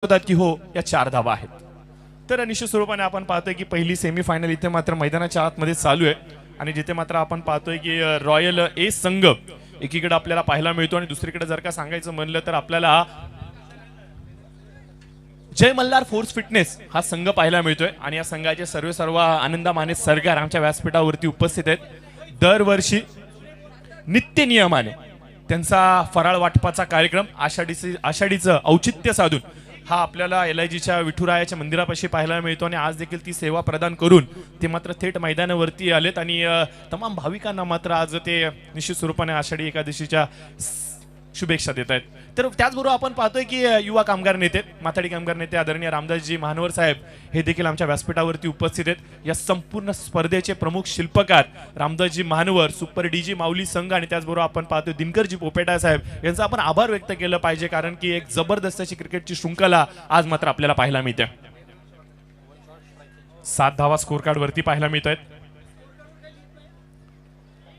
होतात की हो या 4 धावा आहेत. तर निश्चित स्वरूपाने आपण पाहतोय की पहिली सेमीफायनल इथे मात्र मैदानाच्या आतमध्ये चालू आहे आणि जिथे मात्र आपण पाहतोय की रॉयल ए संघ एकीकडे आपल्याला पाहायला मिळतो आणि दुसरीकडे जर का सांगायचं म्हणलं तर आपल्याला जय मल्हार फोर्स फिटनेस हा संघ पाहायला मिळतोय आणि या संघाचे सर्व आनंदा माने सरकार आमच्या व्यासपीठावरती उपस्थित आहेत. दरवर्षी नित्य नियमाने त्यांचा फराळ वाटपाचा कार्यक्रम आषाढीचं औचित्य साधून हा आपल्याला LIGच्या विठुरायाच्या मंदिरापाशी पाहायला मिळतो आणि आज देखील ती सेवा प्रदान करून ते मात्र थेट मैदानावरती आलेत आणि तमाम भाविकांना मात्र आज ते निश्चित स्वरूपाने आषाढी एकादशीच्या शुभेच्छा देत आहेत. तर त्याचबरोबर आपण पाहतोय की युवा कामगार नेते माथाडी कामगार नेते आदरणीय रामदासजी महानवर साहेब हे देखील आमच्या व्यासपीठावरती उपस्थित आहेत. या संपूर्ण स्पर्धेचे प्रमुख शिल्पकार रामदासजी महानवर, सुपर DG माऊली संघ आणि त्याचबरोबर आपण पाहतोय दिनकरजी पोपेटा साहेब यांचा आपण आभार व्यक्त केलं पाहिजे कारण की एक जबरदस्त अशी क्रिकेटची शृंखला आज मात्र आपल्याला पाहायला मिळते. 7 धावा स्कोर कार्ड वरती पाहायला मिळत आहेत.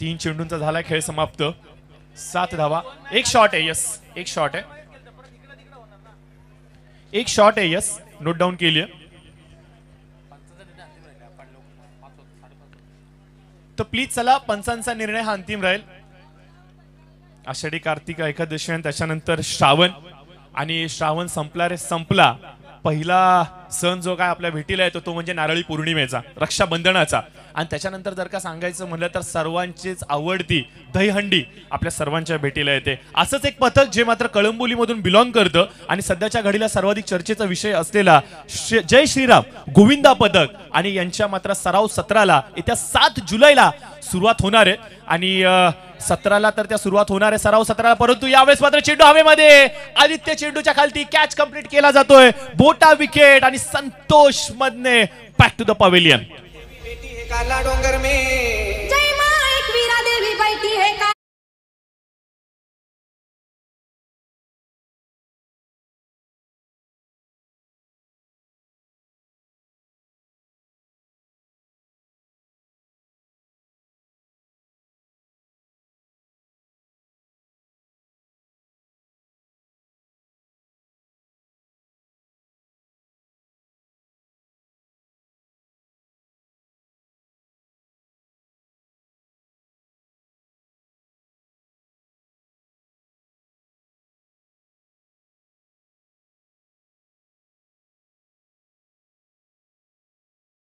3 चेंडूंचा झाला खेळ समाप्त. 7 धावा. एक शॉट आहे. यस, एक शॉट आहे. एक शॉट आहे. यस, नोट डाऊन केली. तर प्लीज चला, पंचांचा निर्णय हा अंतिम राहील. आषाढी कार्तिक एकादशी आणि त्याच्यानंतर श्रावण आणि श्रावण संपला रे संपला. पहिला सण जो काय आपल्या भेटीला येतो तो म्हणजे नारळी पौर्णिमेचा, रक्षाबंधनाचा. आणि त्याच्यानंतर जर का सांगायचं म्हणलं तर सर्वांचीच आवडती दहीहंडी आपल्या सर्वांच्या भेटीला येते. असंच एक पथक जे मात्र कळंबोलीमधून बिलॉंग करतं आणि सध्याच्या घडीला सर्वाधिक चर्चेचा विषय असलेला जय श्रीराम गोविंदा पथक आणि यांच्या मात्र सराव सत्राला येत्या 7 जुलैला सुरुवात होणार आहे आणि 17ला तर त्या सुरुवात होणार आहे सराव सत्राला. परंतु यावेळेस मात्र चेंडू हवेमध्ये, आदित्य चेंडूच्या खालती कॅच कंप्लीट केला जातोय. बोटा विकेट आणि Santosh Madhane back to the pavilion. डोंगर में जय मां एक वीरा देवी बैठी है.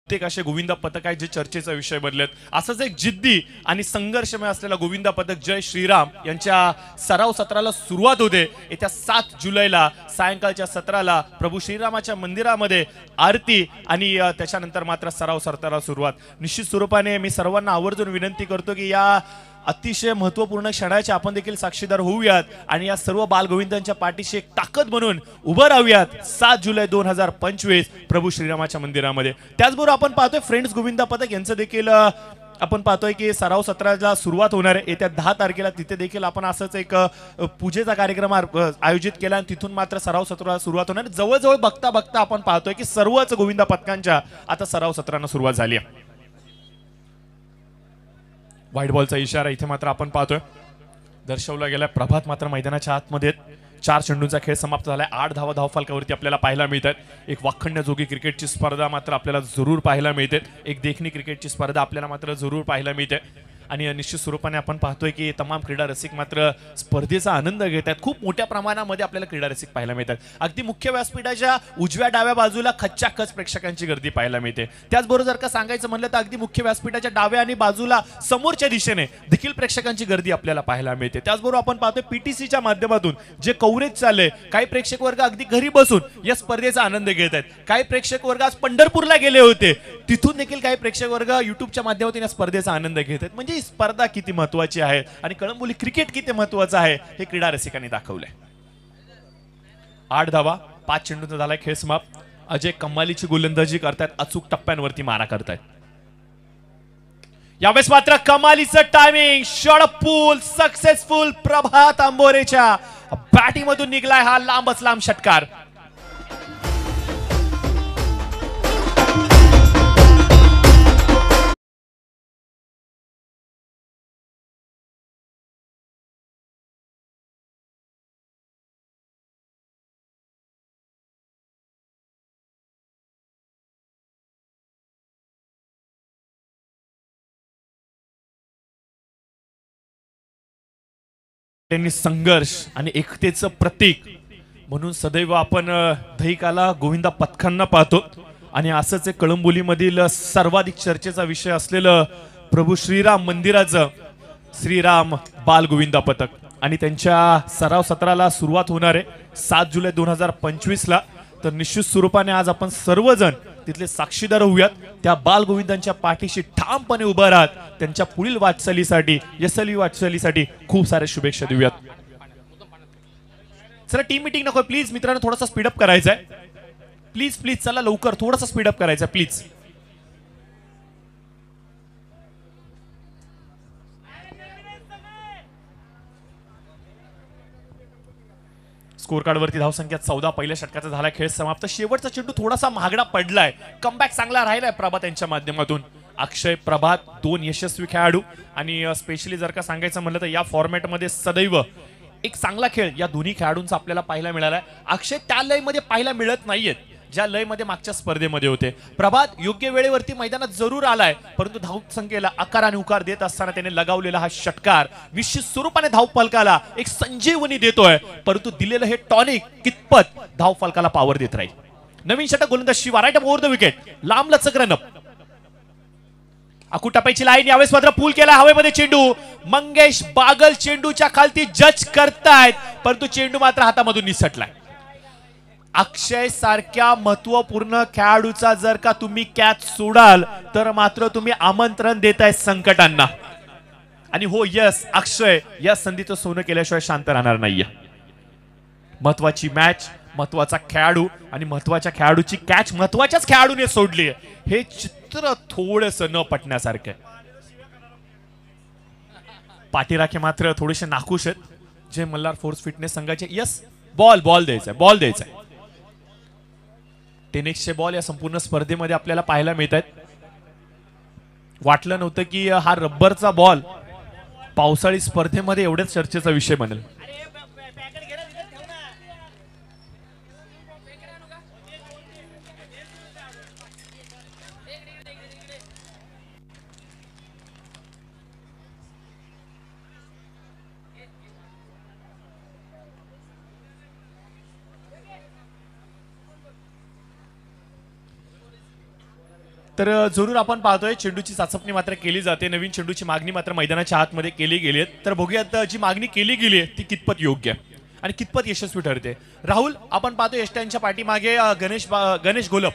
प्रत्येक असे गोविंदा पथक आहे जे चर्चेचा विषय बनलेत. असंच एक जिद्दी आणि संघर्षमय असलेला गोविंदा पथक जय श्रीराम यांच्या सराव सत्राला सुरुवात होते येत्या 7 जुलैला सायंकाळच्या सत्राला प्रभू श्रीरामाच्या मंदिरामध्ये आरती आणि त्याच्यानंतर मात्र सराव सत्राला सुरुवात. निश्चित स्वरूपाने मी सर्वांना आवर्जून विनंती करतो की या अतिशय महत्त्वपूर्ण क्षणाचे आपण देखील साक्षीदार होऊयात आणि या सर्व बालगोविंदांच्या पाठीशी एक ताकद म्हणून उभं राहूयात 7 जुलै 2025 प्रभू श्रीरामाच्या मंदिरामध्ये. त्याचबरोबर आपण पाहतोय फ्रेंड्स गोविंदा पथक यांचं देखील आपण पाहतोय की सराव सत्राला सुरुवात होणार आहे येत्या 10 तारखेला. तिथे देखील आपण असंच एक पूजेचा कार्यक्रम आयोजित केला आणि तिथून मात्र सराव सत्राला सुरुवात होणार. जवळजवळ बघता बघता आपण पाहतोय की सर्वच गोविंदा पथकांच्या आता सराव सत्रांना सुरुवात झाली आहे. व्हाईट बॉलचा इशारा इथे मात्र आपण पाहतोय दर्शवला गेला. प्रभात मात्र मैदानाच्या आतमध्ये 4 चेंडूंचा खेळ समाप्त झालाय. 8 धावा धावफलकावरती आपल्याला पाहायला मिळतात. एक वाखण्यजोगी क्रिकेटची स्पर्धा मात्र आपल्याला जरूर पाहायला मिळते. एक देखणी क्रिकेटची स्पर्धा आपल्याला मात्र जरूर पाहायला मिळते आणि निश्चित स्वरूपाने आपण पाहतोय की तमाम क्रीडा रसिक मात्र स्पर्धेचा आनंद घेत आहेत. खूप मोठ्या प्रमाणामध्ये आपल्याला क्रीडा रसिक पाहायला मिळतात. अगदी मुख्य व्यासपीठाच्या उजव्या डाव्या बाजूला खच्चाखच प्रेक्षकांची गर्दी पाहायला मिळते. त्याचबरोबर जर का सांगायचं म्हणलं तर अगदी मुख्य व्यासपीठाच्या डाव्या आणि बाजूला समोरच्या दिशेने देखील प्रेक्षकांची गर्दी आपल्याला पाहायला मिळते. त्याचबरोबर आपण पाहतोय PTCच्या माध्यमातून जे कव्हरेज चाललंय, काही प्रेक्षक वर्ग अगदी घरी बसून या स्पर्धेचा आनंद घेत आहेत. काही प्रेक्षक वर्ग आज पंढरपूरला गेले होते, तिथून देखील काही प्रेक्षक वर्ग युट्यूबच्या माध्यमातून या स्पर्धेचा आनंद घेत आहेत. म्हणजे स्पर्धा किती महत्वाची आहे आणि कळंबोली क्रिकेट किती महत्वाचं आहे हे क्रीडा रसिकांनी दाखवलंय. 8 धावा 5 चेंडूंचा झालाय खेळ समाप्त. अजय कमालीची गोलंदाजी करतात, अचूक टप्प्यांवरती मारा करतायत. यावेळेस मात्र कमालीचं टायमिंग, शॉर्टपूल सक्सेसफुल. प्रभात आंबोरेच्या बॅटिंग मधून निघलाय हा लांबच लांब षटकार. त्यांनी संघर्ष आणि एकतेचं प्रतीक म्हणून सदैव आपण दहिकाला गोविंदा पथकांना पाहतो आणि असंच एक कळंबोलीमधील सर्वाधिक चर्चेचा विषय असलेलं प्रभू श्रीराम मंदिराचं श्रीराम बाल गोविंदा पथक आणि त्यांच्या सराव सत्राला सुरुवात होणार आहे 7 जुलै 2025 ला। तर निश्चित स्वरूपाने आज आपण सर्वजण तिथले साक्षीदार होऊयात, त्या बाल गोविंदांच्या पाठीशी ठामपणे उभा राहत त्यांच्या पुढील वाटचालीसाठी यशस्वी वाटचालीसाठी खूप साऱ्या शुभेच्छा देऊयात। चला टीम मीटिंग नको प्लीज मित्रांनो, थोडासा स्पीडअप करायचा आहे प्लीज प्लीज, चला लवकर थोडासा स्पीडअप करायचा आहे प्लीज। स्कोर कार्ड वरती धावसंख्या 14, पहिल्या षटकाचा झाला खेळ समाप्त। शेवटचा चेंडू थोडासा महागडा पडलाय, कमबॅक चांगला राहिलाय प्रभात यांच्या माध्यमातून। अक्षय प्रभात 2 यशस्वी खेळाडू आणि स्पेशली जर का सांगायचं म्हणलं तर या फॉर्मॅटमध्ये सदैव एक चांगला खेळ या दोन्ही खेळाडूंचा आपल्याला पाहायला मिळालाय। अक्षय त्या लयमध्ये पाहायला मिळत नाहीयेत ज्या लयमध्ये मागच्या स्पर्धेमध्ये होते। प्रभात योग्य वेळेवरती मैदानात जरूर आलाय, परंतु धावसंख्येला आकार आणि उकार देत असताना त्याने लगावलेला हा षटकार निश्चित स्वरूपाने धावफलकाला एक संजीवनी देतोय, परंतु दिलेलं हे टॉनिक कितपत धावफलकाला पॉवर देत राहील। नवीन षटक गोलंदाज Shiva right over the wicket, लांब लचक रनअप, आखू टपायची लाईन, यावेळेस मात्र पूल केला हवेमध्ये चेंडू। मंगेश बागल चेंडूच्या खालती जज करतायत, परंतु चेंडू मात्र हातामधून निसटलाय। अक्षय सारख्या महत्वपूर्ण खेळाडूचा जर का तुम्ही कॅच सोडाल तर मात्र तुम्ही आमंत्रण देताय संकटांना। आणि हो यस, अक्षय या संधीचं सोनं केल्याशिवाय शांत राहणार नाहीये। महत्वाची मॅच, महत्वाचा खेळाडू आणि महत्वाच्या खेळाडूची कॅच महत्वाच्याच खेळाडूने सोडली, हे चित्र थोडंसं न पटण्यासारखं आहे। पाठीराखे मात्र थोडेसे नाखुश आहेत जे मल्हार फोर्स फिटनेस संघाचे। यस, बॉल द्यायचा। टेनिसचे बॉल या संपूर्ण स्पर्धेमध्ये आपल्याला पाहायला मिळत आहेत। वाटलं नव्हतं की हा रब्बरचा बॉल पावसाळी स्पर्धेमध्ये एवढ्याच चर्चेचा विषय बनेल। तर जरूर आपण पाहतोय चेंडूची चाचपणी मात्र केली जाते, नवीन चेंडूची मागणी मात्र मैदानाच्या आतमध्ये केली गेली आहे। तर बघूयात जी मागणी केली गेली आहे ती कितपत योग्य आहे आणि कितपत यशस्वी ठरते। राहुल, आपण पाहतो यष्टांच्या पाठीमागे गणेश गोलप,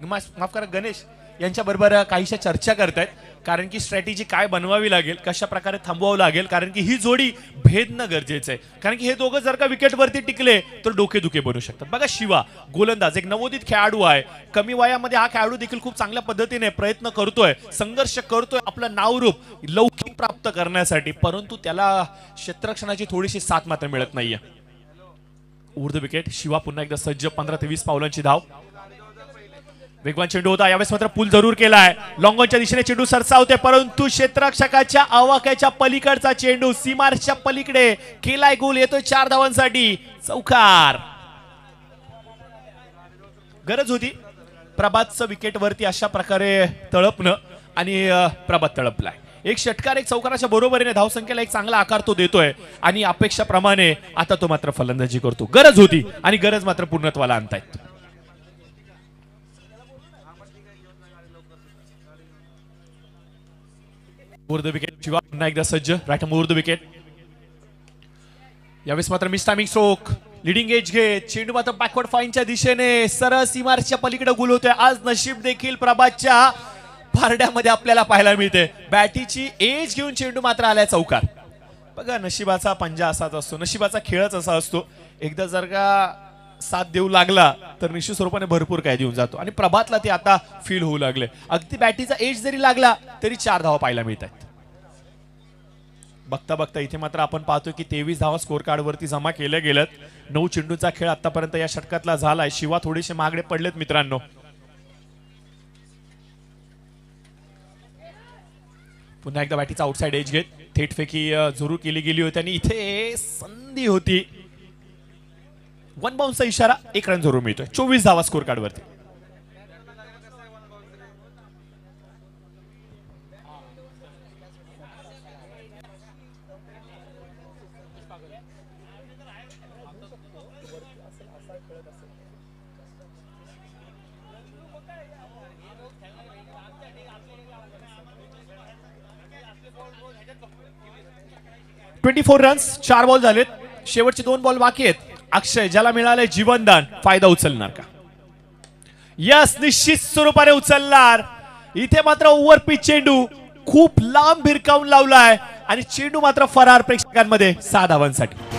माफ करा गणेश यांच्या बरोबर काहीशा चर्चा करतायत, कारण की स्ट्रॅटेजी काय बनवावी लागेल, कशा प्रकारे थांबवावं लागेल, कारण की ही जोडी भेदणं गरजेचं आहे, कारण की हे दोघं जर का विकेटवरती टिकले तर डोकेदुखे बनू शकतात। बघा शिवा गोलंदाज एक नवोदित खेळाडू आहे, कमी वयामध्ये हा खेळाडू देखील खूप चांगल्या पद्धतीने प्रयत्न करतोय, संघर्ष करतोय आपलं नावरूप लौकिक प्राप्त करण्यासाठी, परंतु त्याला क्षेत्ररक्षणाची थोडीशी साथ मात्र मिळत नाहीये। उर्ध विकेट, शिवा पुन्हा एकदा सज्ज, 15 ते 20 पावलांची धाव। वेगवान चेंडू होता, यावेळेस मात्र पूल जरूर केलाय, लॉंगॉनच्या दिशेने चेंडू सरसावते, परंतु क्षेत्ररक्षकाच्या आवाक्याच्या पलीकडचा चेंडू सीमारेषेच्या पलीकडे केलाय गोल, येतोय 4 धावांसाठी चौकार। गरज होती प्रभातचं विकेटवरती अशा प्रकारे तळपणं आणि प्रभात तळपलाय। एक षटकार एक चौकाराच्या बरोबरीने धावसंख्येला एक चांगला आकार तो देतोय आणि अपेक्षाप्रमाणे आता तो मात्र फलंदाजी करतो। गरज होती आणि गरज मात्र पूर्णत्वाला आणतायत। द विकेट, शिवा पुन्हा एकदा सज्ज, राईट मोर द विकेट, यावेळेस मात्र miss timing stroke, leading age घेत चेंडू मात्र बॅकवर्ड फाईनच्या दिशेने सरळ सीमारेषेच्या पलीकडे गुल होतोय। आज नशीब देखील प्रभातच्या पारड्यामध्ये आपल्याला पाहायला मिळते, बॅटीची एज घेऊन चेंडू मात्र आलाय चौकार। बघा नशिबाचा पंजा असाच असतो, नशिबाचा खेळच असा असतो, एकदा जर का साथ देऊ लागला तर निश्चित स्वरूपाने भरपूर काय देऊन जातो आणि प्रभातला ते आता फील होऊ लागले। अगदी बॅटीचा एज जरी लागला तरी 4 धावा पाहायला मिळत आहेत। बघता बघता इथे मात्र आपण पाहतो की 23 धावा स्कोर कार्ड वरती जमा केल्या गेल्यात। 9 चेंडूचा खेळ आतापर्यंत या षटकातला झालाय। शिवा थोडेसे मागडे पडलेत मित्रांनो। पुन्हा एकदा बॅटीचा आउटसाइड एज घेत थेट फेकी जरूर केली गेली होती आणि इथे संधी होती, 1 बाउन्सचा इशारा, 1 रन जरूर मिळतोय। 24 धावा स्कोर कार्ड वरती। 24 रन्स, 4 बॉल झालेत, शेवटचे 2 बॉल बाकी आहेत. अक्षय ज्याला मिळाले जीवनदान, फायदा उचलणार का? यस, निश्चित स्वरूपाने उचलणार. इथे मात्र ओव्हर पिच चेंडू खूप लांब भिरकावून लावलाय आणि चेंडू मात्र फरार प्रेक्षकांमध्ये 6 धावांसाठी.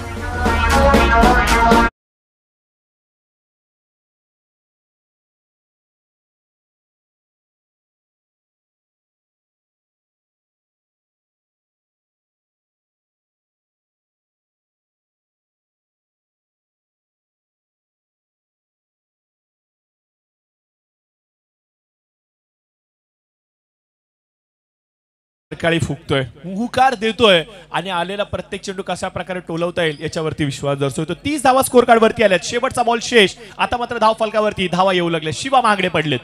काळी फुकतोय, हुकार देतोय आणि आलेला प्रत्येक चेंडू कशा प्रकारे टोलवता येईल याच्यावरती विश्वास दर्शवतो. 30 धावा स्कोर कार्ड वरती आल्यात. शेवटचा बॉल शेष. आता मात्र धाव फलकावरती धावा येऊ लागले. शिवा महागडे पडलेत.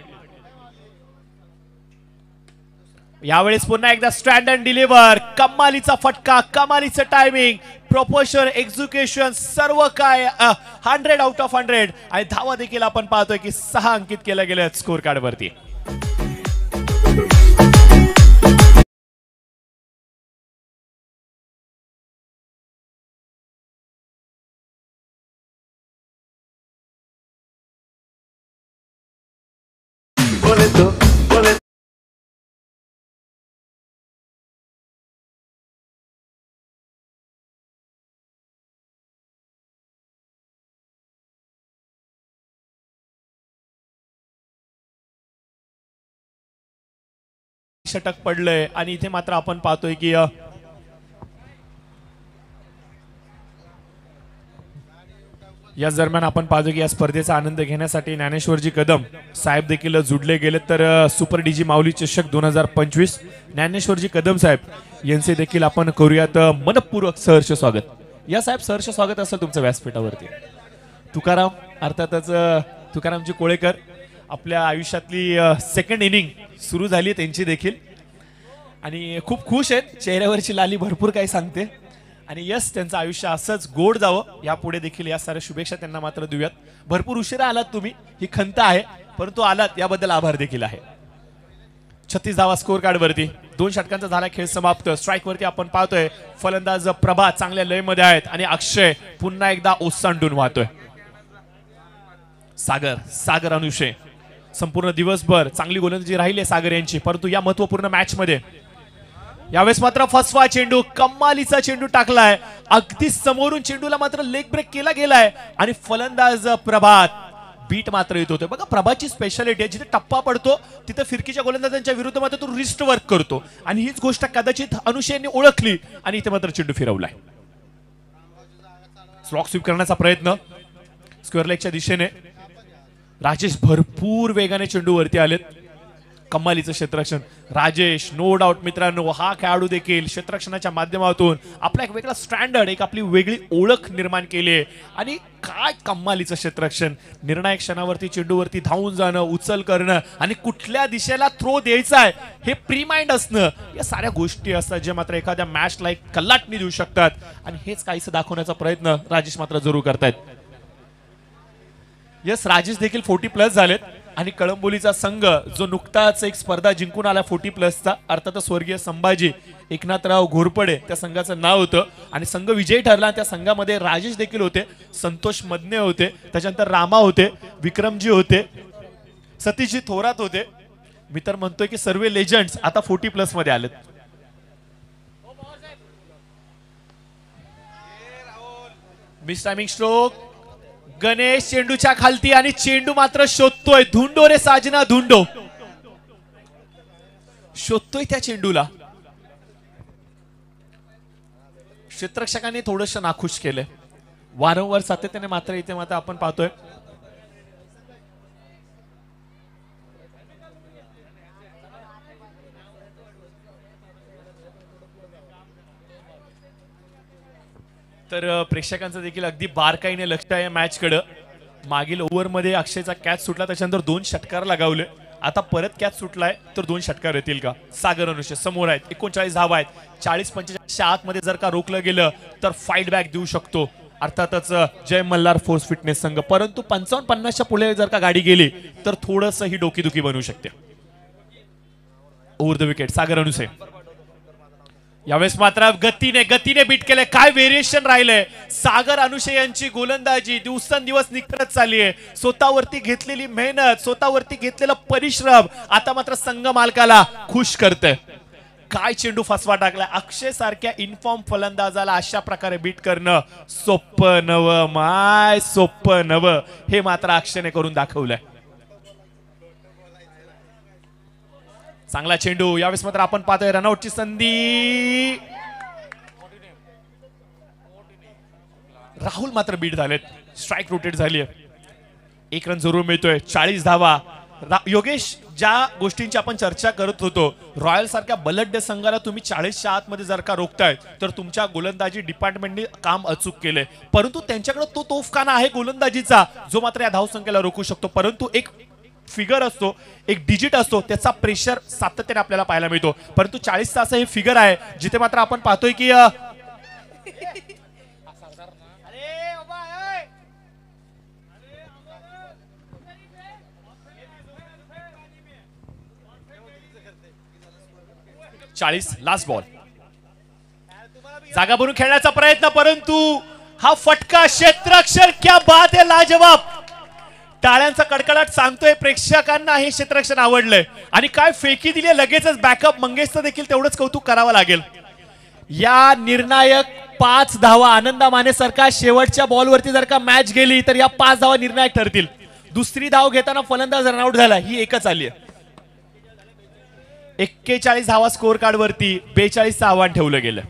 यावेळेस पुन्हा एकदा स्टँड अँड डिलिव्हर. कमालीचा फटका, कमालीचं टायमिंग, प्रोपोर्शन, एक्झिक्युशन सर्व काय 100 आउट ऑफ 100 आणि धावा देखील आपण पाहतोय की 6 अंकित केल्या गेल्या स्कोर कार्ड वरती. षटक पडलंय आणि इथे मात्र आपण पाहतोय की या दरम्यान आपण पाहतो की या स्पर्धेचा आनंद घेण्यासाठी ज्ञानेश्वरजी कदम साहेब देखील जुडले गेले. तर सुपर डीजी माऊली चषक 2025 ज्ञानेश्वरजी कदम साहेब यांचे देखील आपण करूयात मनपूर्वक सहर्ष स्वागत. या साहेब सहर्ष स्वागत असेल तुमचं व्यासपीठावरती. तुकाराम अर्थातच तुकारामजी कोळेकर आपल्या आयुष्यातली सेकंड इनिंग सुरू झाली त्यांची देखील आणि खूप खुश आहेत. चेहऱ्यावरची लाली भरपूर काही सांगते आणि यस त्यांचं आयुष्य असंच गोड जावं यापुढे देखील या साऱ्या शुभेच्छा त्यांना मात्र देऊयात. भरपूर उशिरा आलात तुम्ही, ही खंत आहे, परंतु आलात याबद्दल आभार देखील आहे. 36 धावा स्कोर कार्ड वरती. 2 षटकांचा झाला खेळ समाप्त. स्ट्राईक वरती आपण पाहतोय फलंदाज प्रभा चांगल्या लयमध्ये आहेत आणि अक्षय पुन्हा एकदा ओसांडून वाहतोय. सागर अनुषे संपूर्ण दिवसभर चांगली गोलंदाजी राहिली सागर यांची, परंतु या महत्वपूर्ण मॅच मध्ये यावेळेस मात्र फसवा चेंडू, कमालीचा चेंडू टाकलाय. अगदी समोरून चेंडूला मात्र लेग ब्रेक केला गेलाय आणि फलंदाज प्रभात बीट मात्र येत होते. बघा प्रभातची स्पेशालिटी आहे, जिथे टप्पा पडतो तिथे फिरकीच्या गोलंदाजांच्या विरुद्ध मात्र तो रिस्ट वर्क करतो आणि हीच गोष्ट कदाचित अनुषे यांनी ओळखली आणि इथे मात्र चेंडू फिरवलाय. स्लॉक स्वीप करण्याचा प्रयत्न स्क्वेअर लेगच्या दिशेने. राजेश भरपूर वेगाने चेंडू वरती आलेत. कमालीचं क्षेत्ररक्षण राजेश, नो डाऊट मित्रांनो, हा खेळाडू देखील क्षेत्ररक्षणाच्या माध्यमातून आपला एक वेगळा स्टँडर्ड, एक आपली वेगळी ओळख निर्माण केली आहे आणि काय कमालीचं क्षेत्ररक्षण. निर्णायक क्षणावरती चेंडूवरती धावून जाणं, उचल करणं आणि कुठल्या दिशेला थ्रो द्यायचा आहे हे प्री माइंड असणं, या साऱ्या गोष्टी असतात जे मात्र एखाद्या मॅचला एक कल्लाटणी देऊ शकतात आणि हेच काहीसं दाखवण्याचा प्रयत्न राजेश मात्र जरूर करतायत. यस, राजेश देखील 40+ झालेत आणि कळंबोलीचा संघ जो नुकताच एक स्पर्धा जिंकून आला 40+चा, अर्थातच स्वर्गीय संभाजी एकनाथराव घोरपडे त्या संघाचं नाव होतं आणि संघ विजयी ठरला. त्या संघामध्ये राजेश देखील होते, संतोष मदने होते, त्याच्यानंतर रामा होते, विक्रमजी होते, सतीशजी थोरात होते. मी तर म्हणतोय की सर्व लेजंड्स आता 40+ मध्ये आलेत. Miss timing stroke. गणेश चेंडूच्या खालती आणि चेंडू मात्र शोधतोय. धुंडो रे साजना धुंडो, शोधतोय त्या चेंडूला. क्षेत्ररक्षकांनी थोडस नाखुश केलंय वारंवार सातत्याने, मात्र इथे मात्र आपण पाहतोय तर प्रेक्षकांचं देखील अगदी बारकाईने लक्ष आहे मॅच कडे. मागील ओव्हर मध्ये अक्षयचा कॅच सुटला, त्याच्यानंतर 2 षटकार लगावले. आता परत कॅच सुटलाय तर 2 षटकार येतील का? सागर अनुषे समोर आहेत, 39 धावा आहेत. 40-45 आतमध्ये जर का रोखलं गेलं तर फाईट बॅक देऊ शकतो अर्थातच जय मल्हार फोर्स फिटनेस संघ, परंतु 55-50च्या पुढे जर का गाडी गेली तर थोडंसं ही डोकीदुखी बनू शकते. ओव्हर द विकेट सागर अनुसे. यावेळेस मात्र गतीने गतीने बीट केले. काय व्हेरिएशन राहिले. सागर अनुशे यांची गोलंदाजी दिवसेंदिवस निखरत चालली आहे. स्वतःवरती घेतलेली मेहनत, स्वतःवरती घेतलेला परिश्रम आता मात्र संघ मालकाला खुश करते. काय चेंडू फसवा टाकलाय. अक्षय सारख्या इनफॉर्म फलंदाजाला अशा प्रकारे बीट करणं सोपं नव, माय सोपं नव. हे मात्र अक्षयने करून दाखवलंय. चांगला चेंडू. यावेळेस मात्र आपण पाहतोय रनआउटची संधी. राहुल मात्र बीट झालेत. स्ट्राइक रोटेट झाली आहे. 1 रन जरूर मिळतोय. 40 धावा. योगेश, ज्या गोष्टींची आपण चर्चा करत होतो, रॉयल सारख्या बलढ्य संघाला तुम्ही 40च्या आतमध्ये जर का रोखताय तर तुमच्या गोलंदाजी डिपार्टमेंटने काम अचूक केलंय. परंतु त्यांच्याकडे तो तोफखाना आहे गोलंदाजीचा जो मात्र या धावसंख्येला रोखू शकतो. परंतु एक फिगर असतो, एक डिजिट असतो, त्याचा प्रेशर सातत्याने आपल्याला पाहायला मिळतो. परंतु 40चा असं हे फिगर आहे जिथे मात्र आपण पाहतोय की लास्ट बॉल. जागा बनवून खेळण्याचा प्रयत्न, परंतु हा फटका क्षेत्ररक्षण, क्या बात है, लाजवाब. टाळ्यांचा कडकडाट सांगतोय प्रेक्षकांना हे क्षेत्ररक्षण आवडलंय. आणि काय फेकी दिली लगेचच बॅकअप. मंगेशचं देखील तेवढंच कौतुक करावं लागेल. या निर्णायक 5 धावा आनंदा माने सारखा शेवटच्या बॉलवरती जर का मॅच गेली तर या 5 धावा निर्णायक ठरतील. दुसरी धाव घेताना फलंदाज रनआउट झाला. ही एकच आली आहे. 41 धावा स्कोर कार्ड वरती 42चं आव्हान ठेवलं गेलं.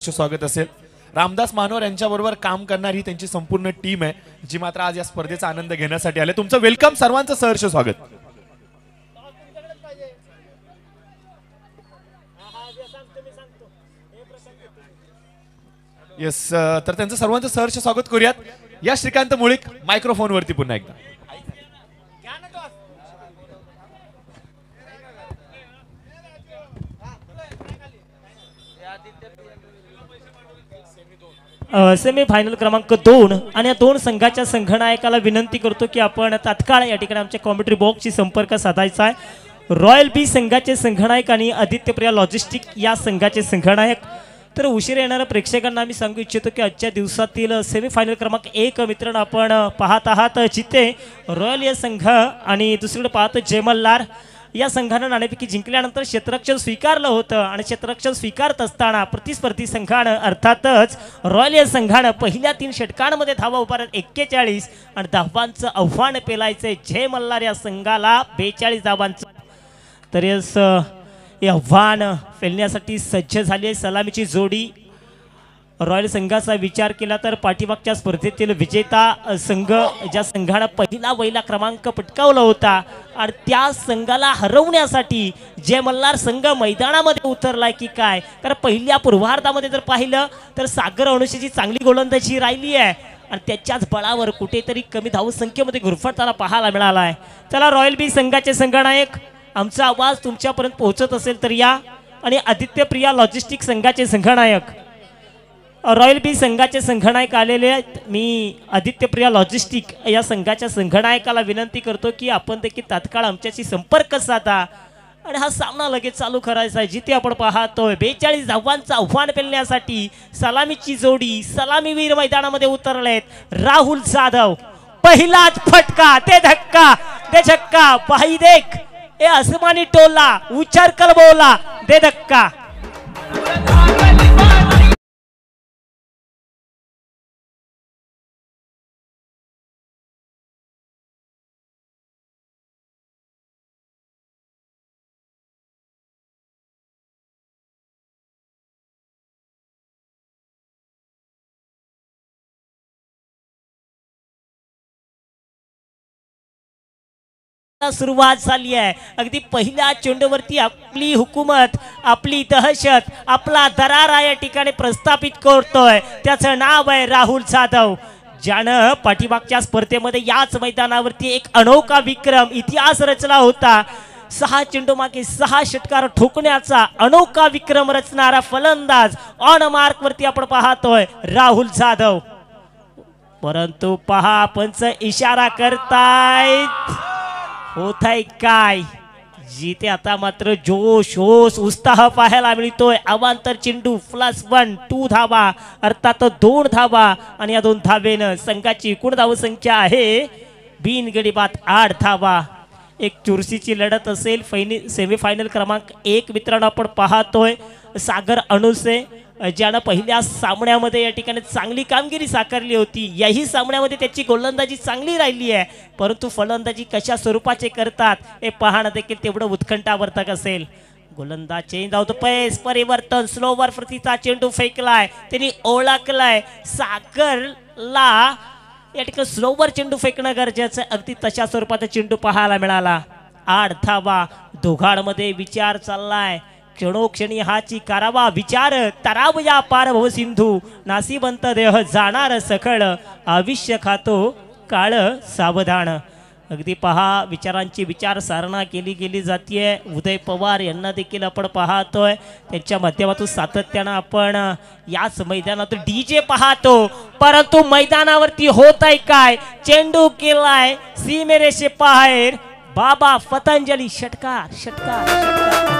स्वागत असेल. रामदास मानवर यांच्याबरोबर काम करणारी त्यांची संपूर्ण टीम आहे जी मात्र आज या स्पर्धेचा आनंद घेण्यासाठी आले. तुमचं वेलकम, सर्वांचं सहर्ष स्वागत. येस, तर त्यांचं सर्वांचं सहर्ष स्वागत करूयात. या श्रीकांत मुळीक मायक्रोफोन वरती पुन्हा एकदा. सेमी फायनल क्रमांक 2 आणि या 2 संघाच्या संघनायकाला विनंती करतो की आपण तात्काळ या ठिकाणी आमच्या कॉमेंट्री बॉक्सशी संपर्क साधायचा आहे. रॉयल बी संघाचे संघनायक आणि आदित्यप्रिया लॉजिस्टिक या संघाचे संघनायक. तर उशिरा येणाऱ्या प्रेक्षकांना मी सांगू इच्छितो की आजच्या दिवसातील सेमी फायनल क्रमांक 1 मित्रांनो आपण पाहत आहात जिथे रॉयल या संघ आणि दुसरीकडे पाहतो जयमल्लार या संघानं नाणेफेकी जिंकल्यानंतर क्षेत्ररक्षण स्वीकारलं होतं आणि क्षेत्ररक्षण स्वीकारत असताना प्रतिस्पर्धी संघानं अर्थातच रॉयल या संघानं पहिल्या 3 षटकांमध्ये धावा उभारत 41 आणि धावांचं आव्हान पेलायचंय जय मल्हार या संघाला 42 धावांचं. तर हे आव्हान पेलण्यासाठी सज्ज झाली आहे सलामीची जोडी रॉयल संघाचा विचार केला तर पाठीमागच्या स्पर्धेतील विजेता संघ ज्या संघानं पहिला क्रमांक पटकावला होता आणि त्या संघाला हरवण्यासाठी जय मल्हार संघ मैदानामध्ये उतरलाय की काय, कारण पहिल्या पूर्वार्धामध्ये जर पाहिलं तर सागर अणुशीची चांगली गोलंदाजी राहिली आहे आणि त्याच्याच बळावर कुठेतरी कमी धावसंख्येमध्ये गुरफटताना पाहायला मिळाला आहे. चला रॉयल बी संघाचे संघनायक, आमचा आवाज तुमच्यापर्यंत पोहोचत असेल तर या. आणि आदित्य प्रिया लॉजिस्टिक संघाचे संघनायक, रॉयल बी संघाचे संघनायक आलेले आहेत. मी आदित्य प्रिया लॉजिस्टिक या संघाच्या संघनायकाला विनंती करतो की आपण देखील तात्काळ आमच्याशी संपर्क साधा आणि हा सामना लगेच चालू करायचा आहे. जिथे आपण पाहतोय 42 धावांचं आव्हान पेलण्यासाठी सलामीची जोडी, सलामीवीर मैदानामध्ये उतरलेत. राहुल जाधव, पहिलाच फटका, ते धक्का, ते छक्का, पाही देख ए आसमानी टोला, उचर बोला, दे धक्का. सुरुवात झाली आहे. अगदी पहिल्या चेंडूवरती आपली हुकूमत, आपली दहशत, आपला दरारा या ठिकाणी प्रस्थापित करतोय. त्याचं नाव आहे राहुल जाधव, ज्यानं पाठीमागच्या स्पर्धेमध्ये याच मैदानावरती एक अनोखा विक्रम, इतिहास रचला होता. 6 चेंडू मागे 6 षटकार ठोकण्याचा अनोखा विक्रम रचणारा फलंदाज ऑन मार्क वरती आपण पाहतोय राहुल जाधव. परंतु पहा पंच इशारा करतायत, होत आहे काय, जिथे आता मात्र जोश होश उत्साह पाहायला मिळतोय. अवांतर चेंडू +1, 2 धावा, अर्थात 2 धावा आणि या 2 धावेनं संघाची एकूण धावसंख्या आहे बिनगडी बाद 8 धावा. एक चुरशीची लढत असेल. सेमीफायनल क्रमांक 1 मित्रांनो आपण पाहतोय सागर अणुसे, ज्यानं पहिल्या सामन्यामध्ये या ठिकाणी चांगली कामगिरी साकारली होती. याही सामन्यामध्ये त्याची गोलंदाजी चांगली राहिली आहे, परंतु फलंदाजी कशा स्वरूपाचे करतात हे पाहणं देखील तेवढं उत्कंठावर्धक असेल. गोलंदाज चेंज आउट, पेस परिवर्तन, स्लोवर प्रतीचा चेंडू फेकलाय, त्यांनी ओळखलाय सागरला या ठिकाणी स्लोवर चेंडू फेकणं गरजेचं. अगदी तशा स्वरूपाचा चेंडू पाहायला मिळाला. 8 धावा. दोघांमध्ये विचार चाललाय, क्षणोक्षणी हाची करावा विचार, तराव या पार भव सिंधू, नासिबंत देह जाणार सखळ, आविष्य खातो काळ सावधान. अगदी पहा विचारांची विचारसारणा केली गेली जाते. उदय पवार यांना देखील आपण पाहतोय, त्यांच्या माध्यमातून सातत्यानं आपण याच मैदानात डीजे पाहतो, परंतु मैदानावरती होत आहे काय, चेंडू केलाय सीमेरेषे बाहेर. बाबा पतंजली षटकार षटकार षटकार.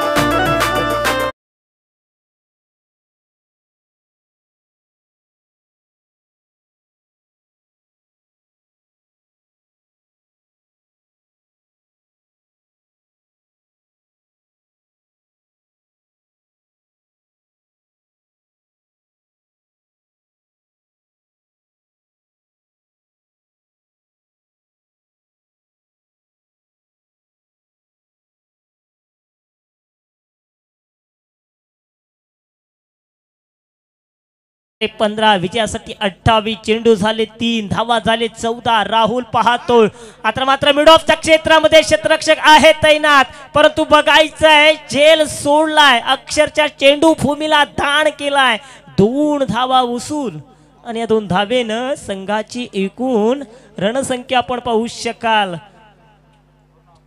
ते 15 विजयासाठी 28 चेंडू झाले, 3 धावा झाले, 14. राहुल पाहतोय आता मात्र मिड ऑफच्या क्षेत्रामध्ये क्षेत्ररक्षक आहे तैनात, परंतु बघायचं आहे झेल सोडलाय, अक्षरच्या चेंडू भूमीला दान केलाय. 2 धावा उसूल आणि या 2 धावेनं संघाची एकूण रणसंख्या आपण पाहू शकाल.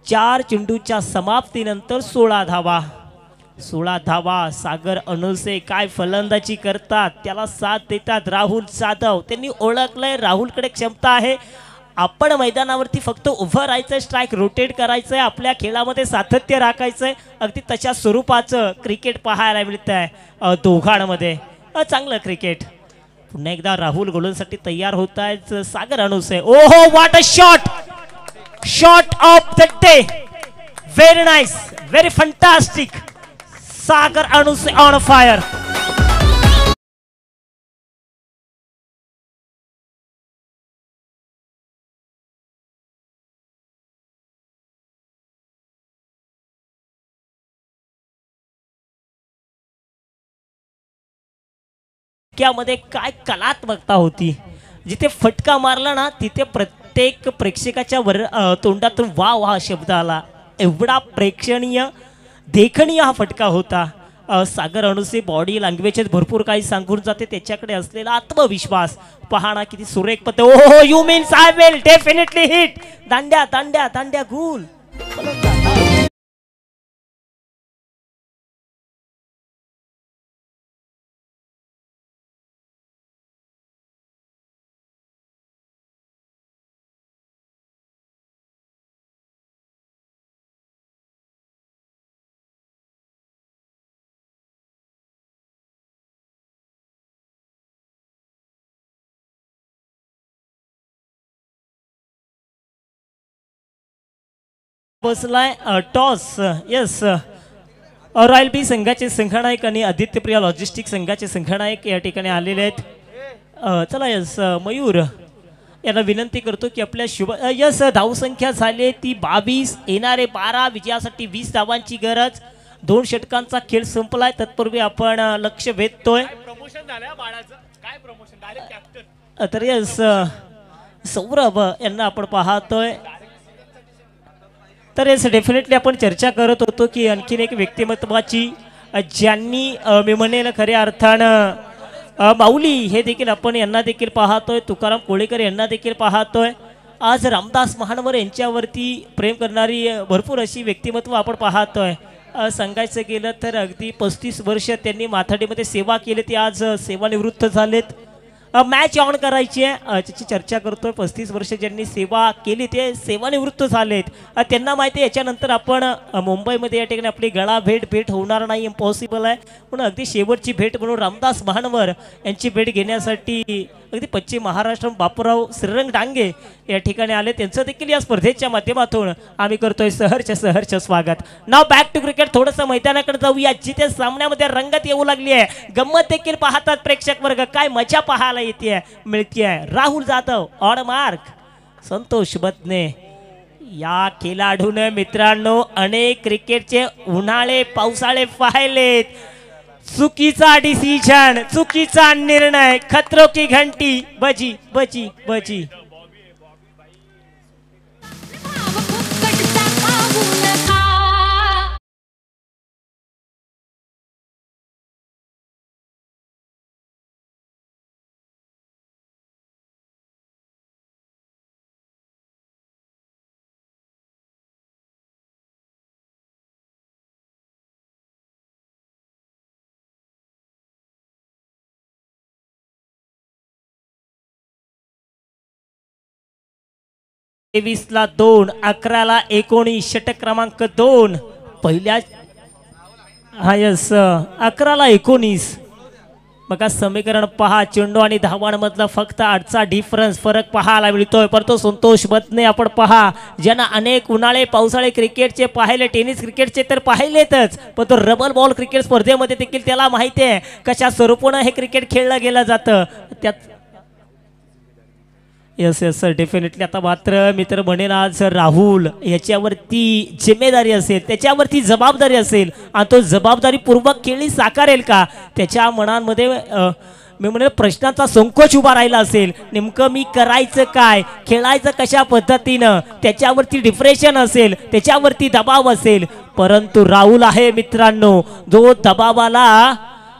4 चेंडूच्या समाप्तीनंतर 16 धावा. 16 धावा. सागर अणुसे काय फलंदाजी करतात, त्याला साथ देतात राहुल जाधव. त्यांनी ओळखलंय राहुलकडे क्षमता आहे, आपण मैदानावरती फक्त उभं राहायचं, स्ट्राईक रोटेट करायचंय, आपल्या खेळामध्ये सातत्य राखायचंय. अगदी तशा स्वरूपाचं क्रिकेट पाहायला मिळत आहे दोघांमध्ये. चांगलं क्रिकेट. पुन्हा एकदा राहुल गोलंदाजीसाठी तयार होत आहेत सागर अणुसे. ओहो what a shot, shot of the day, very nice, very fantastic. Sagar Anuse on fire. फटक्यामध्ये काय कलात्मकता होती. जिथे फटका मारला ना तिथे प्रत्येक प्रेक्षकाच्या तोंडातून वा वा शब्द आला. एवढा प्रेक्षणीय देखणीय हा फटका होता. सागर अणुसे बॉडी लँग्वेज भरपूर काही सांगून जाते. त्याच्याकडे असलेला आत्मविश्वास पहा ना किती सुरेख पद्धत. ओहो you means I will definitely hit. दांड्या दांड्या दांड्या गुल. बसलाय टॉस. येस रॉयल बी संघाचे संघनायक आणि आदित्यप्रिया लॉजिस्टिक संघाचे संघनायक या ठिकाणी आलेले आहेत. चला यस मयूर यांना विनंती करतो की आपल्या शुभ यस धावसंख्या झाली ती 22. येणारे 12 विजयासाठी 20 धावांची गरज. 2 षटकांचा खेळ संपलाय. तत्पूर्वी आपण लक्ष वेधतोय. तर यस सौरभ यांना आपण पाहतोय. तर येस डेफिनेटली आपण चर्चा करत होतो की आणखीन एक व्यक्तिमत्वाची ज्यांनी मी म्हणेल खऱ्या अर्थानं माऊली हे देखील आपण यांना देखील पाहतोय. तुकाराम कोळेकर यांना देखील पाहतोय. आज रामदास महानवर यांच्यावरती प्रेम करणारी भरपूर अशी व्यक्तिमत्व आपण पाहतोय. सांगायचं गेलं तर अगदी 35 वर्ष त्यांनी माथाडीमध्ये सेवा केली. ती आज सेवानिवृत्त झालेत. मॅच ऑन करायची आहे त्याची चर्चा करतोय. 35 वर्ष ज्यांनी सेवा केली ते सेवानिवृत्त झालेत. त्यांना माहिती आहे याच्यानंतर आपण मुंबईमध्ये या ठिकाणी आपली गळा भेट होणार नाही. इम्पॉसिबल आहे. म्हणून अगदी शेवटची भेट म्हणून रामदास महानवर यांची भेट घेण्यासाठी अगदी पश्चिम महाराष्ट्र बापूराव श्रीरंग डांगे या ठिकाणी आले. त्यांचं देखील या स्पर्धेच्या माध्यमातून आम्ही करतोय सहर्ष स्वागत. नाव बॅक टू क्रिकेट. थोडंसं मैदानाकडे जाऊया जिथे सामन्यामध्ये रंगत येऊ लागली आहे. गंमत देखील पाहतात प्रेक्षक वर्ग. काय मजा पाहायला येते मिळतीये. Rahul Jadhav on mark. संतोष बदने या खेळाडूने मित्रांनो अनेक क्रिकेटचे उन्हाळे पावसाळे पाहिलेत. चुकीचा डिसिजन चुकीचा निर्णय. खतरो की घंटी बजी बजी बजी. ला 2 11ला 19 षटक क्रमांक 2 पहिल्या हा यस 11ला 19. बघा समीकरण पहा. चेंडू आणि धावांमधला फक्त 8चा डिफरन्स फरक पाहायला मिळतोय. परंतु संतोष बदने आपण पहा ज्यांना अनेक उन्हाळे पावसाळे क्रिकेटचे पाहिले. टेनिस क्रिकेटचे तर पाहिलेतच पण तो रबर बॉल क्रिकेट स्पर्धेमध्ये देखील त्याला माहिती आहे कशा स्वरूपानं हे क्रिकेट खेळलं गेलं जातं. त्यात यस यस सर डेफिनेटली. आता मात्र मी तर म्हणेन आज राहुल याच्यावरती जिम्मेदारी असेल त्याच्यावरती जबाबदारी असेल आणि तो जबाबदारीपूर्वक खेळी साकारेल का त्याच्या मनांमध्ये मी म्हणेल प्रश्नांचा संकोच उभा राहिला असेल. नेमकं मी करायचं काय खेळायचं कशा पद्धतीनं त्याच्यावरती डिप्रेशन असेल त्याच्यावरती दबाव असेल. परंतु राहुल आहे मित्रांनो जो दबावाला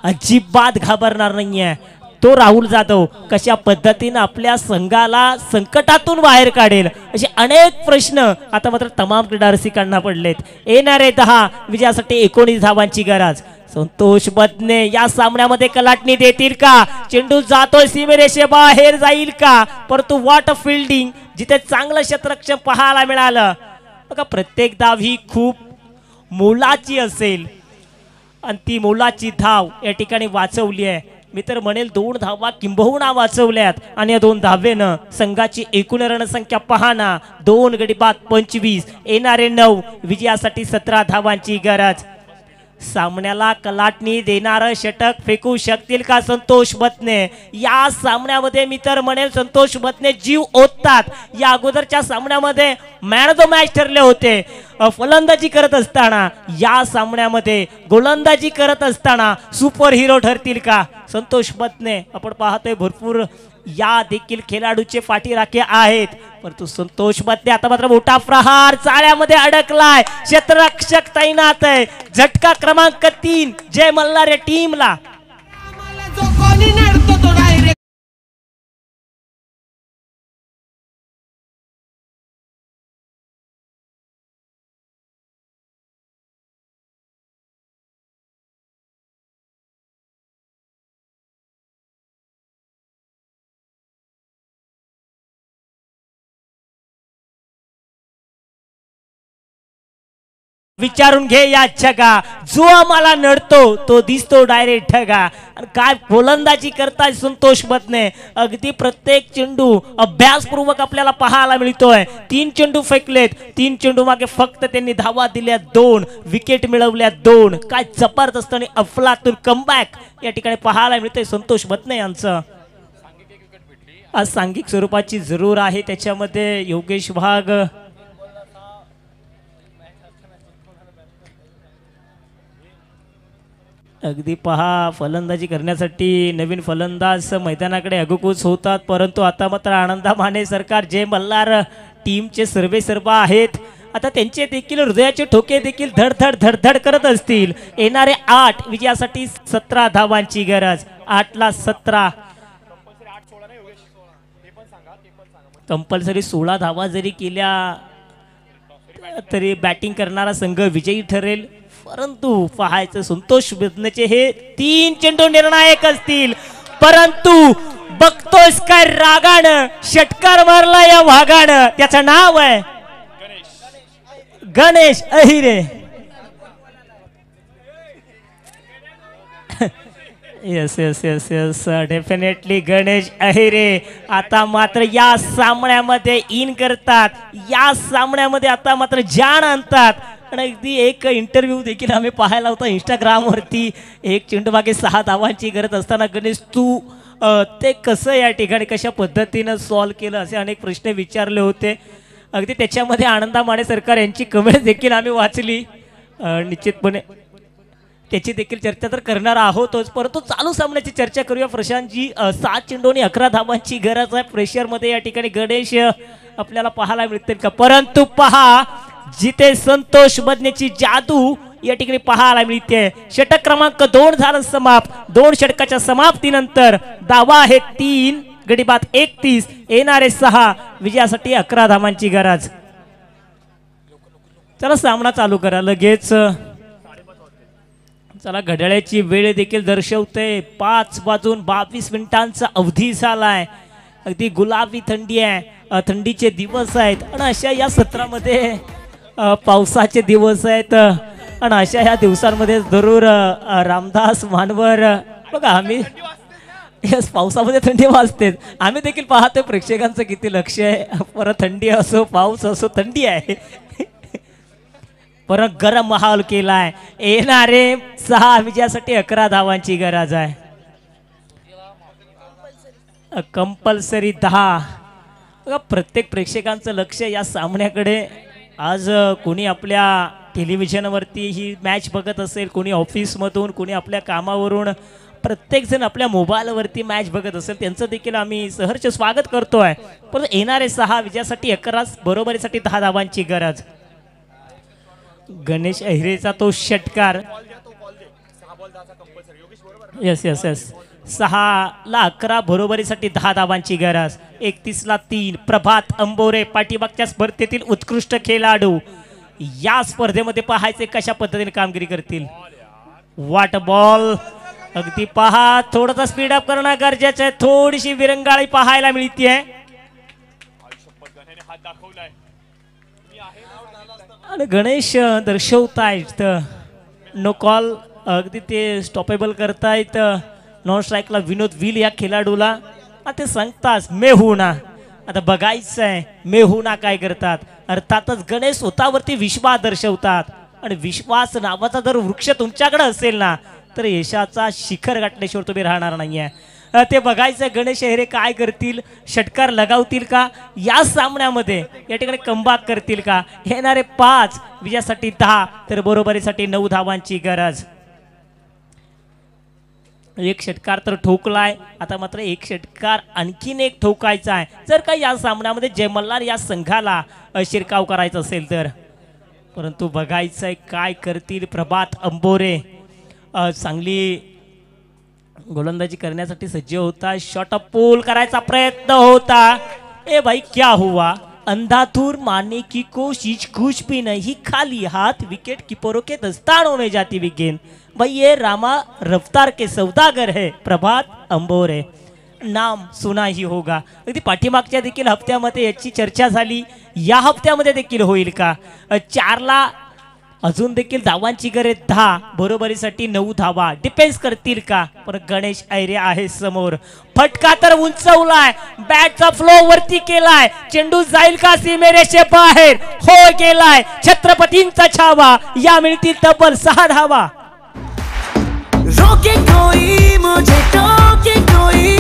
अजिबात घाबरणार नाहीये. तो राहुल जाधव कशा पद्धतीने आपल्या संघाला संकटातून बाहेर काढेल असे अनेक प्रश्न आता मात्र तमाम क्रीडा रसिकांना पडलेत. येणारे 10 विजयासाठी 19 धावांची गरज. संतोष बदने या सामन्यामध्ये कलाटणी देतील का. चेंडू जातोय सीमेरेषे बाहेर जाईल का. परंतु वॉट अ फिल्डिंग जिथे चांगलं क्षेत्ररक्षण पाहायला मिळालं. बघा प्रत्येक धाव ही खूप मोलाची असेल आणि ती मोलाची धाव या ठिकाणी वाचवली आहे. मी तर म्हणेल 2 धावा किंबहुना वाचवल्यात आणि या 2 धावेनं संघाची एकूण रणसंख्या पाहना 2 गडी बाद 25. येणारे 9 विजयासाठी 17 धावांची गरज. सामन्याला कलाटणी देणारं षटक फेकू शकतील का संतोष बत्ने? या सामन्यामध्ये मी तर म्हणेल संतोष बत्ने जीव ओततात. या अगोदरच्या सामन्यामध्ये मॅन ऑफ द मॅच ठरले होते. फलंदाजी करत असताना या सामन्यामध्ये गोलंदाजी करत असताना सुपर हिरो ठरतील का संतोष बत्ने? आपण पाहतोय भरपूर या देखील खेळाडूचे पाठीराखे आहेत, परंतु संतोष बत्ने आता मात्र मोठा प्रहार चाळ्यामध्ये अडकलाय. क्षेत्ररक्षक तैनात आहे. झटका क्रमांक 3 जय मल्हार या टीमला. जो कोणी नडतो तो डायरेक्ट विचारून घे या जगा, जो आम्हाला नडतो तो दिसतो डायरेक्ट ठगा. आणि काय गोलंदाजी करताय संतोष बत्ने. अगदी प्रत्येक चेंडू अभ्यासपूर्वक आपल्याला पाहायला मिळतोय. 3 चेंडू फेकलेत, 3 चेंडू मागे फक्त त्यांनी धावा दिल्या 2, विकेट मिळवल्या 2. काय जबरदस्त आणि अफलातून कमबॅक या ठिकाणी पाहायला मिळतंय संतोष बत्ने यांचं. आज सांघिक स्वरूपाची जरूर आहे, त्याच्यामध्ये योगेश वाघ अगदी पहा फलंदाजी करण्यासाठी नवीन फलंदाज मैदानाकडे अगुकूच होतात, परंतु आता मात्र आनंदा माने सरकार जय मल्हार टीमचे सर्व आहेत. आता त्यांचे देखील हृदयाचे ठोके देखील धडधड धडधड करत असतील. येणारे 8 विजयासाठी 17 धावांची गरज. 8ला 17 कंपल्सरी 16 धावा जरी केल्या तरी बॅटिंग करणारा संघ विजयी ठरेल. परंतु पाहायचं संतोष बत्नेचे हे 3 चेंडू निर्णायक असतील. परंतु बघतोस काय रागानं षटकार मारला या वाघानं. त्याचं नाव आहे Ganesh Ahire. Yes yes yes yes definitely Ganesh Ahire आता मात्र या सामन्यामध्ये इन करतात. या सामन्यामध्ये आता मात्र जान आणतात. आणि अगदी एक इंटरव्ह्यू देखील आम्ही पाहायला होता इंस्टाग्रामवरती. 1 चेंडू मागे 6 धावांची गरज असताना गणेश तू ते कसं या ठिकाणी कशा पद्धतीनं सॉल्व केलं असे अनेक प्रश्न विचारले होते. अगदी त्याच्यामध्ये आनंदा माने सरकार यांची कमेंट देखील आम्ही वाचली. निश्चितपणे त्याची देखील चर्चा तर करणार आहोतच, परंतु चालू सामन्याची चर्चा करूया प्रशांतजी. 7 चेंडू आणि 11 धावांची गरज आहे. प्रेशरमध्ये या ठिकाणी गणेश आपल्याला पाहायला मिळतील का? परंतु पहा जिथे संतोष बत्नेची जादू या ठिकाणी पाहायला मिळते. षटक क्रमांक 2 झालं समाप्त. 2 षटकाच्या समाप्तीनंतर धावा आहे 3, गडीबाद 31, येणारे 6, विजयासाठी 11 धावांची गरज. चला सामना चालू करा लगेच. चला घड्याळाची वेळ देखील दर्शवते 5 वाजून 22 मिनिटांचा अवधी झालाय. अगदी गुलाबी थंडी आहे, थंडीचे दिवस आहेत आणि अशा या सत्रामध्ये पावसाचे दिवस आहेत. आणि अशा या दिवसांमध्ये जरूर रामदास मानवर बघा आम्ही यस पावसामध्ये थंडी वाजते. आम्ही देखील पाहतो प्रेक्षकांचं किती लक्ष आहे. परत थंडी असो पाऊस असो थंडी आहे. परत गरम माहोल केलाय. येणारे 6 विजयासाठी 11 धावांची गरज आहे. कंपल्सरी 10. बघा प्रत्येक प्रेक्षकांचं लक्ष या सामन्याकडे. आज कोणी आपल्या टेलिव्हिजनवरती ही मॅच बघत असेल, कोणी ऑफिसमधून, कोणी आपल्या कामावरून, प्रत्येकजण आपल्या मोबाईलवरती मॅच बघत असेल. त्यांचं देखील आम्ही सहर्ष स्वागत करतोय. परंतु येणारे 6 विजयासाठी 11, बरोबरीसाठी 10 धावांची गरज. गणेश अहिरेचा तो षटकार. येस येस येस 6ला 11, बरोबरीसाठी 10 धावांची गरज. 31ला 3. प्रभात अंबोरे पाठीमागच्या स्पर्धेतील उत्कृष्ट खेळाडू. या स्पर्धेमध्ये पाहायचे कशा पद्धतीने कामगिरी करतील. वाट बॉल अगदी पहा थोडासा स्पीड अप करणं गरजेचं आहे. थोडीशी विरंगाळी पाहायला मिळते. आणि गणेश दर्शवतायत नो कॉल. अगदी ते स्टॉपेबल करतायत. नॉन स्ट्राईकला विनोद विल या खेळाडूला. आता ते सांगतात मेहुना. आता बघायचं आहे मेहुना काय करतात. अर्थातच गणेश स्वतःवरती विश्वास दर्शवतात. आणि विश्वास नावाचा जर वृक्ष तुमच्याकडे असेल ना तर यशाचा शिखर गाठल्याशिवाय तुम्ही राहणार नाहीये. ते बघायचं गणेश अहिरे काय करतील, षटकार लगावतील का या सामन्यामध्ये, या ठिकाणी कमबॅक करतील का. येणारे 5 विजयासाठी 10 तर बरोबरीसाठी 9 धावांची गरज. एक षटकार तर ठोकलाय, आता मात्र एक षटकार आणखीन एक ठोकायचा आहे जर का या सामन्यामध्ये जय मल्हार या संघाला शिरकाव करायचा असेल तर. परंतु बघायचंय काय करतील प्रभात अंबोरे. चांगली गोलंदाजी करण्यासाठी सज्ज होता, शॉट ऑफ पूल करायचा प्रयत्न होता. ए भाई क्या हुआ, अंधाधुर मारने की कोशिश, कुछ भी नहीं, खाली हाथ विकेट कीपरों के दस्तानों में जाती हुई गेंद. भाई ये रामा रफ्तार के सौदागर है प्रभात अंबोरे, नाम सुना ही होगा. अगदी पाठीमागच्या देखील हप्त्यामध्ये याची चर्चा झाली, या हप्त्यामध्ये देखील होईल का. 4ला अजून देखील धावांची गरज 10 बरोबरीसाठी 9 धावा. डिफेन्स करतील का, पण गणेश अहिरे आहे समोर. फटका तर उंचवलाय, बॅटचा फ्लो वरती केलाय, चेंडू जाईल का सीमेरेषे बाहेर, हो गेलाय. छत्रपतींचा छावा, या मिळतील तब्बल 6 धावा. रोके कोई मुझे, टोके कोई.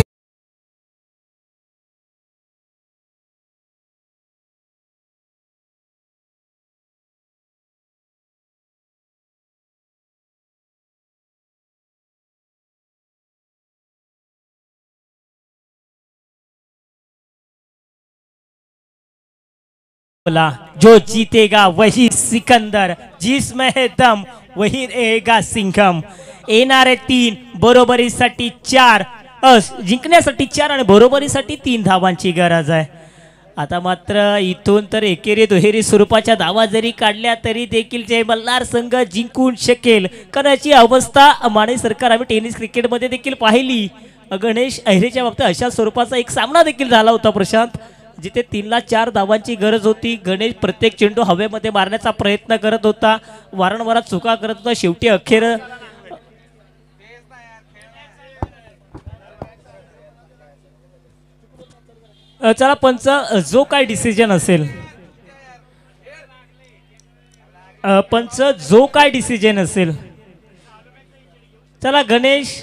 जो जीतेगा वही सिकंदर, जिसमें है दम वही रहेगा सिंघम. येणारे 3 बरोबरीसाठी 4, जिंकण्यासाठी 4 आणि बरोबरीसाठी 3 धावांची गरज आहे. आता मात्र इथून तर एकेरी दुहेरी स्वरूपाच्या धावा जरी काढल्या तरी देखील जय मल्हार संघ जिंकून शकेल, कारण याची अवस्था माने सरकार आम्ही टेनिस क्रिकेटमध्ये देखील पाहिली. गणेश अहिरेच्या बाबतीत अशा स्वरूपाचा एक सामना देखील झाला होता प्रशांत, जिथे 3ला 4 धावांची गरज होती. गणेश प्रत्येक चेंडू हवेमध्ये मारण्याचा प्रयत्न करत होता, वारंवार चुका करत होता. शेवटी अखेर चला पंच जो काय डिसिजन असेल, पंच जो काय डिसिजन असेल, चला गणेश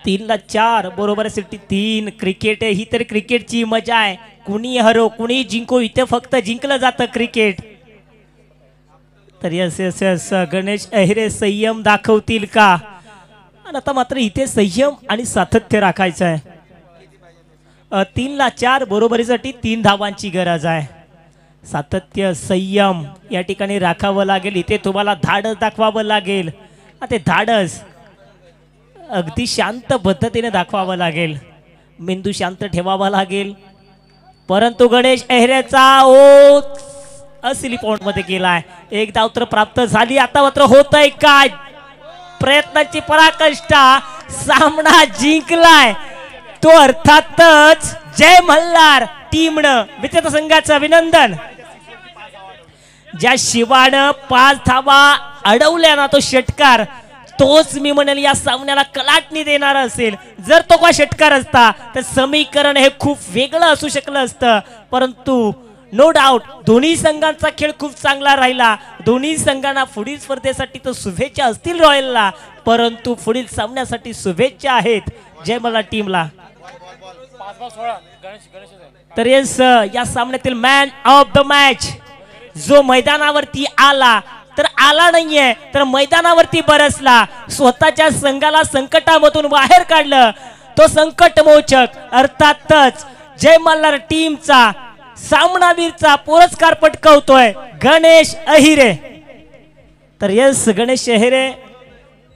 3ला 4 बरोबरीसाठी 3. क्रिकेट ही तर क्रिकेटची मजा आहे, कुणी हरो कुणी जिंको, इथे फक्त जिंकलं जातं क्रिकेट. तर yes yes yes Ganesh Ahire संयम दाखवतील का, आणि आता मात्र इथे संयम आणि सातत्य राखायचं आहे. 3ला 4 बरोबरीसाठी 3 धावांची गरज आहे. सातत्य संयम या ठिकाणी राखावं लागेल. इथे तुम्हाला धाडस दाखवावं लागेल, ते धाडस अगदी शांत पद्धतीने दाखवावं लागेल, मेंदू शांत ठेवावा लागेल. परंतु गणेश अहिरेचा ओट असली पॉइंट मध्ये गेलाय. एक धाव तर प्राप्त झाली, आता मात्र होतंय काय, प्रयत्नाची पराकाष्ठा, सामना जिंकलाय तो अर्थातच जय मल्हार टीमनं. विजेता संघाचं अभिनंदन. ज्या शिवानं 5 धावा अडवल्या ना तो षटकार, तोच मी म्हणेल या सामन्याला कलाटणी देणार असेल. जर तो का षटकार असता तर समीकरण हे खूप वेगळं असू शकलं असतं. परंतु नो डाऊट दोन्ही संघांचा खेळ खूप चांगला राहिला. दोन्ही संघांना पुढील स्पर्धेसाठी तर शुभेच्छा असतील रॉयलला, परंतु पुढील सामन्यासाठी शुभेच्छा आहेत जय मल्हार टीमला. तर येस या सामन्यातील मॅन ऑफ द मॅच जो मैदानावरती आला तर आला नाहीये तर मैदानावरती बरसला, स्वतःच्या संघाला संकटामधून बाहेर काढलं, तो संकटमोचक अर्थातच जय मल्हार टीमचा सामनावीरचा पुरस्कार पटकावतोय गणेश अहिरे. तर येस गणेश अहिरे,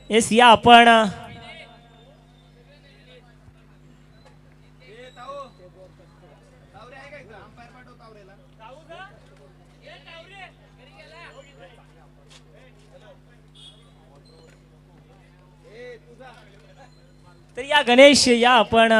येस या आपण तर या गणेश या आपण